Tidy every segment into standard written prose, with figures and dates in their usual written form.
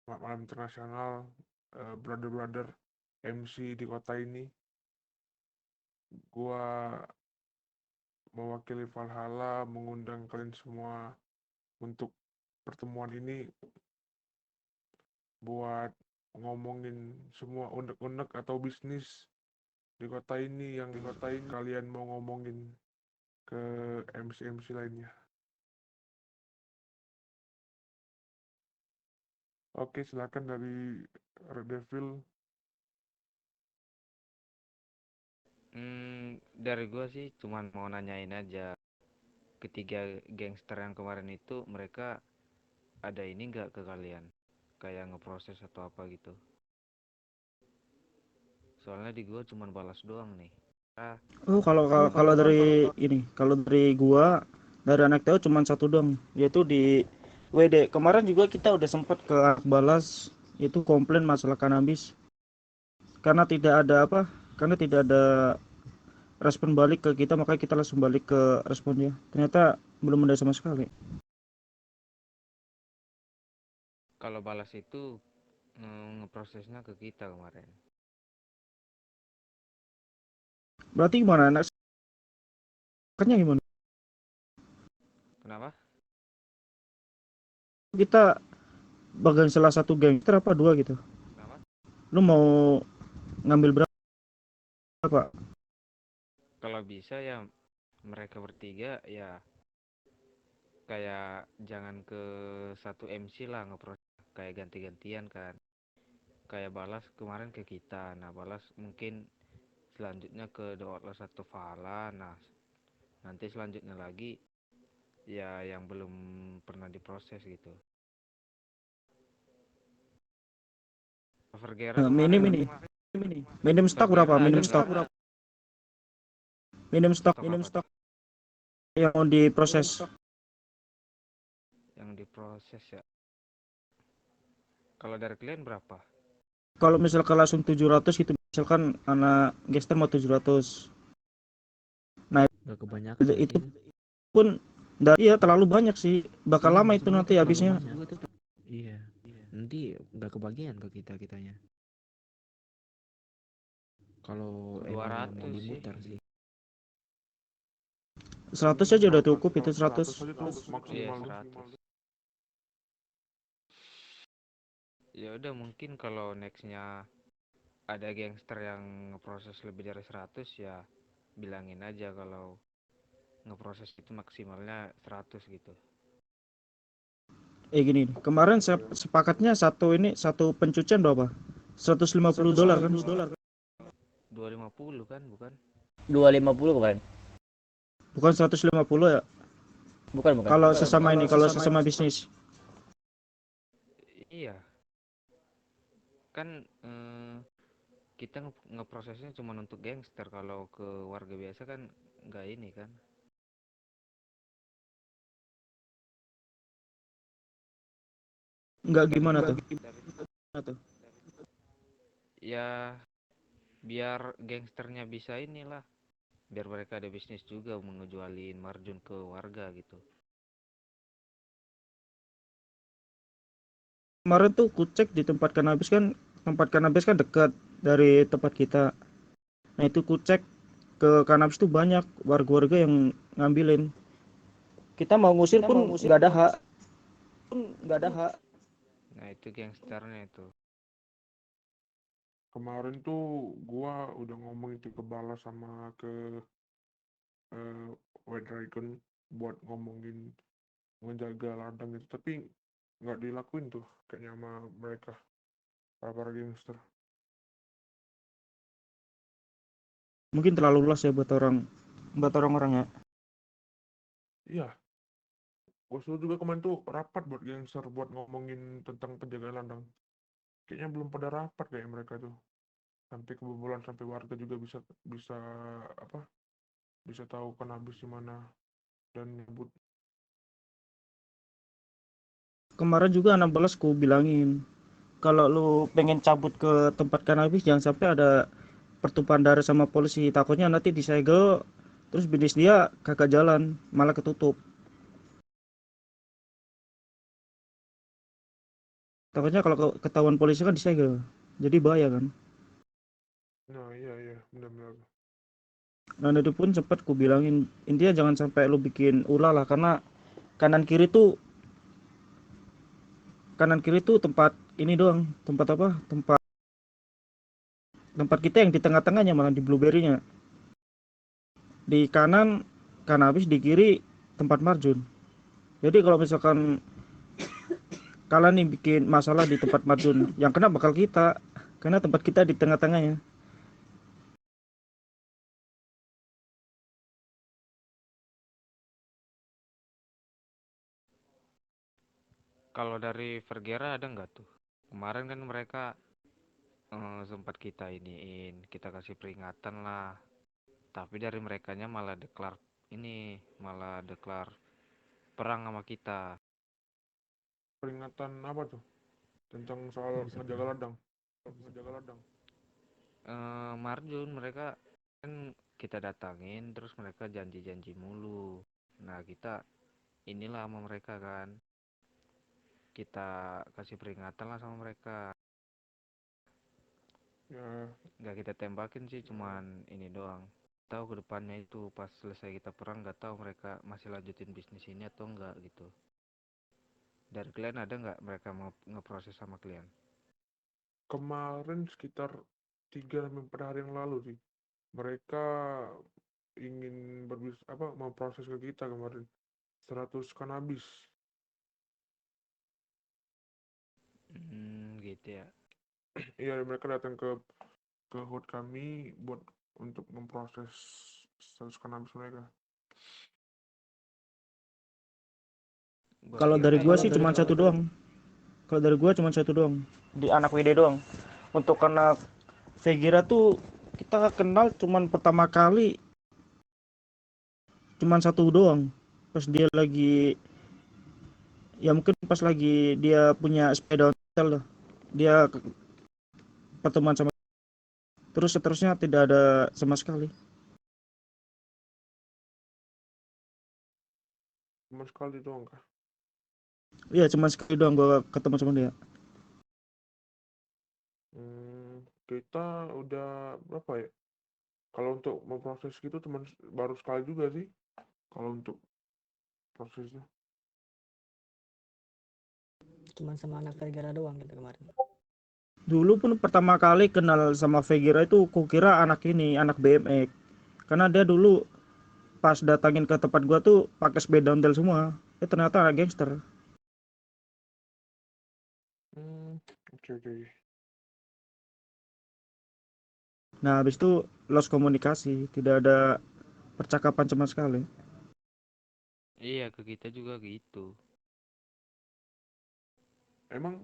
malam internasional, brother-brother MC di kota ini. Gua mewakili Valhalla mengundang kalian semua untuk pertemuan ini buat ngomongin semua unek-unek atau bisnis di kota ini yang kalian mau ngomongin ke MC-MC lainnya. Oke, silakan dari Red Devil. Dari gue sih cuman mau nanyain aja, ketiga gangster yang kemarin itu mereka ada ini nggak ke kalian, kayak ngeproses atau apa gitu? Soalnya di gue cuman balas doang nih. Ah, Oh, kalau kalau kalau dari ini, kalau dari gua, dari anak TO cuma satu dong, yaitu di WD. Kemarin juga kita udah sempat ke balas, itu komplain masalah kanabis. Karena tidak ada apa? Karena tidak ada respon balik ke kita, makanya kita langsung balik ke responnya. Ternyata belum ada sama sekali. kalau balas itu ngeprosesnya ke kita kemarin. Berarti gimana? Anak gimana? Kenapa? Kita bagian salah satu gangster apa dua gitu. Lu mau ngambil berapa? Kalau bisa ya mereka bertiga ya, kayak jangan ke satu MC lah ngeproses, kayak ganti-gantian kan. Kayak balas kemarin ke kita, nah balas mungkin selanjutnya ke Doa satu Fala, nah nanti selanjutnya lagi ya yang belum pernah diproses gitu. Vergera Minim kemarin, ini. Minim stok Vergera berapa? ada Minim nggak? stok. Minim stok Stok apa tuh yang mau diproses. yang diproses ya? Kalau dari klien berapa? Kalau misalkan langsung 700 gitu, misalkan anak gangster mau 700. Nah, Gak kebanyakan gak itu sih itu? pun dari ya terlalu banyak sih. Bakal Iya lama itu maksud nanti gua terlalu habisnya. banyak. Iya. Nanti gak kebagian ke kitanya. Kalau emang yang mau 200 sih. dimutar sih. 100 aja udah cukup itu 100. 100 aja tuh Iya, maksimal tuh. 100. Ya udah, mungkin kalau nextnya ada gangster yang ngeproses lebih dari 100 ya bilangin aja kalau ngeproses itu maksimalnya 100 gitu. Gini, kemarin saya sepakatnya satu pencucian berapa? $150 kan? 250 kan, bukan? 250 kemarin. Bukan 150 ya? Bukan. Kalau sesama ini, kalau sesama bisnis. Iya, kan kita ngeprosesnya cuma untuk gangster, kalau ke warga biasa kan nggak ini kan. Enggak gimana tuh? Ya biar gangsternya bisa inilah, biar mereka ada bisnis juga mau ngejualin marjun ke warga gitu. Kemarin tuh kucek di tempat kanabis kan dekat dari tempat kita. Nah itu kucek ke kanabis tuh banyak warga-warga yang ngambilin. Kita mau ngusir pun nggak ada hak. Nah itu gangsternya itu. Kemarin tuh gua udah ngomong itu ke Balas sama ke White Dragon buat ngomongin ngejaga ladang itu, tapi nggak dilakuin tuh kayaknya sama mereka, para gangster. Mungkin terlalu luas ya buat orang-orang ya. Iya, gua suruh juga kemarin tuh rapat buat gangster buat ngomongin tentang penjagaan ladang. Kayaknya belum pada rapat kayak mereka tuh. Sampai kebobolan, sampai warga juga bisa bisa apa? Bisa tahu kanabis di mana dan nyebut. Kemarin juga 16 ku bilangin, kalau lu pengen cabut ke tempat kanabis jangan sampai ada pertumpahan darah sama polisi, takutnya nanti disegel terus bisnis dia kagak jalan, malah ketutup. Takutnya kalau ketahuan polisi kan disegel. Jadi bahaya kan. Nah, iya, benar-benar. Dan itu pun sempat ku bilangin, intinya jangan sampai lu bikin ulah lah, karena kanan kiri tuh tempat ini doang, tempat apa? Tempat kita yang di tengah-tengahnya, malah di blueberry-nya. Di kanan cannabis, di kiri tempat marjun. Jadi kalau misalkan kalian nih bikin masalah di tempat marjun, yang kena bakal kita, karena tempat kita di tengah-tengahnya. Kalau dari Vergera ada nggak tuh? Kemarin kan mereka sempat kita iniin, kita kasih peringatan lah. Tapi dari merekanya malah deklar perang sama kita. Peringatan apa tuh? Tentang soal ngejaga ladang. Marjun mereka kan kita datangin terus mereka janji-janji mulu. Nah kita inilah sama mereka kan. Kita kasih peringatan lah sama mereka. Ya, Nggak kita tembakin sih, cuman ini doang. Tahu ke depannya itu pas selesai kita perang nggak tahu mereka masih lanjutin bisnis ini atau enggak gitu. Dari klien ada nggak mereka mau ngeproses sama klien? kemarin sekitar 3 sampai 4 hari yang lalu sih. Mereka ingin mau proses ke kita kemarin 100 kanabis. Gitu ya. Iya, mereka datang ke hood kami buat untuk memproses 100 kanabis mereka. Gua Kalau kira dari gua sih cuma satu doang. Kalau dari gua cuma satu doang. Di anak WD doang. Untuk anak Vegira tuh kita kenal cuman pertama kali cuman satu doang. Pas dia lagi, ya mungkin pas lagi dia punya sepeda ontel lah. Dia pertemuan sama, terus seterusnya tidak ada sama sekali. Cuma sekali doang kah? Iya cuma sekali doang gua ketemu sama dia. Kita udah berapa ya? Kalau untuk memproses gitu baru sekali juga sih. Kalau untuk prosesnya. Cuman sama anak Vergara doang gitu kemarin. Dulu pun pertama kali kenal sama Vegira itu kukira anak ini, anak BMX. Karena dia dulu pas datangin ke tempat gua tuh pakai sepeda ontel semua. Ternyata anak gangster. Oke. Nah, habis itu lost komunikasi, tidak ada percakapan sama sekali. Iya ke kita juga gitu. Emang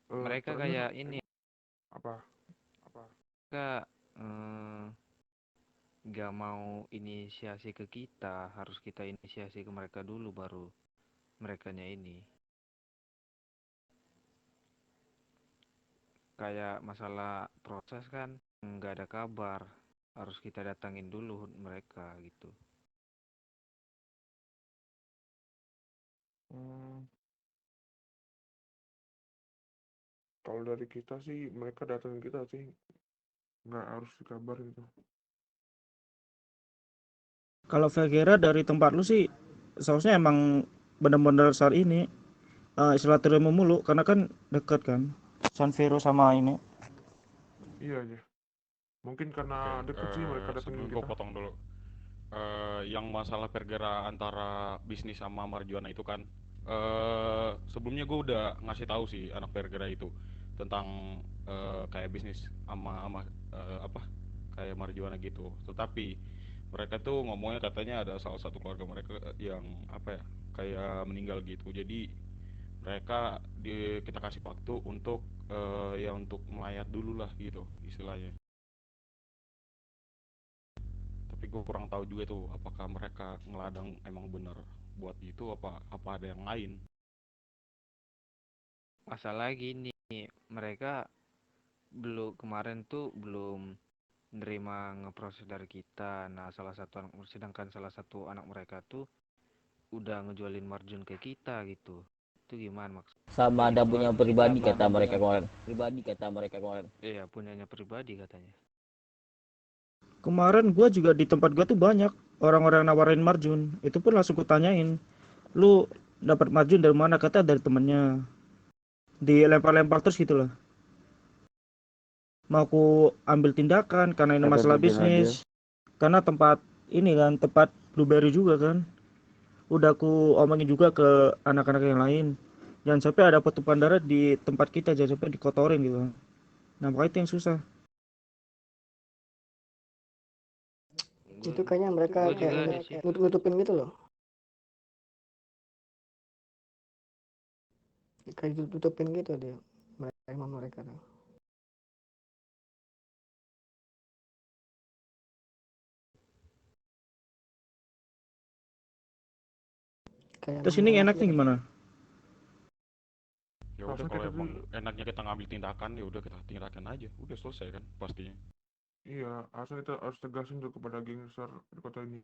Mereka pernah kayak ini apa? mereka nggak mau inisiasi ke kita, harus kita inisiasi ke mereka dulu baru merekanya ini. Kayak masalah proses kan nggak ada kabar, harus kita datangin dulu mereka gitu. Kalau dari kita sih mereka datangin kita sih nggak harus dikabarin tuh. Kalau Vegira dari tempat lu sih seharusnya emang bener-bener saat ini silaturahmi mulu karena kan deket kan San Vero sama ini. Iya aja. Mungkin karena deket sih mereka datangin Sebelum gue kita. potong dulu, yang masalah pergera antara bisnis sama marijuana itu kan, sebelumnya gue udah ngasih tahu sih anak pergera itu tentang kayak bisnis sama apa kayak marijuana gitu. Tetapi mereka tuh ngomongnya katanya ada salah satu keluarga mereka yang apa ya kayak meninggal gitu. Jadi kita kasih waktu untuk ya untuk melayat dulu lah gitu istilahnya. Tapi gue kurang tahu juga tuh apakah mereka ngeladang emang bener buat itu apa ada yang lain. Masalah gini, mereka kemarin tuh belum nerima ngeproses dari kita. Nah, sedangkan salah satu anak mereka tuh udah ngejualin margin ke kita gitu. itu gimana maksud? Sama ada punya pribadi kata mereka kemarin. Iya, punyanya pribadi katanya. Kemarin gua juga di tempat gua tuh banyak orang-orang nawarin marjun. Itu pun langsung kutanyain, lu dapat marjun dari mana? Kata dari temennya. Dilempar-lempar terus gitu lah. Mau aku ambil tindakan karena ini masalah bisnis. Karena tempat ini kan tempat blueberry juga kan. Udah aku omongin juga ke anak-anak yang lain. Jangan sampai ada pertumpahan darah di tempat kita, jangan sampai dikotorin gitu. Nah, makanya itu yang susah. Itu kayaknya mereka Gua kayak juga di situ. nutupin gitu loh. Kayak tutupin gitu dia. Mereka tuh. Kayak Terus ini ngeles enaknya gitu. gimana? Ya udah, Rasanya kalau kita emang tuh, enaknya kita ngambil tindakan, ya udah kita tindakan aja, udah selesai kan pastinya. iya, harusnya kita harus tegasin tuh kepada gangster di kota ini.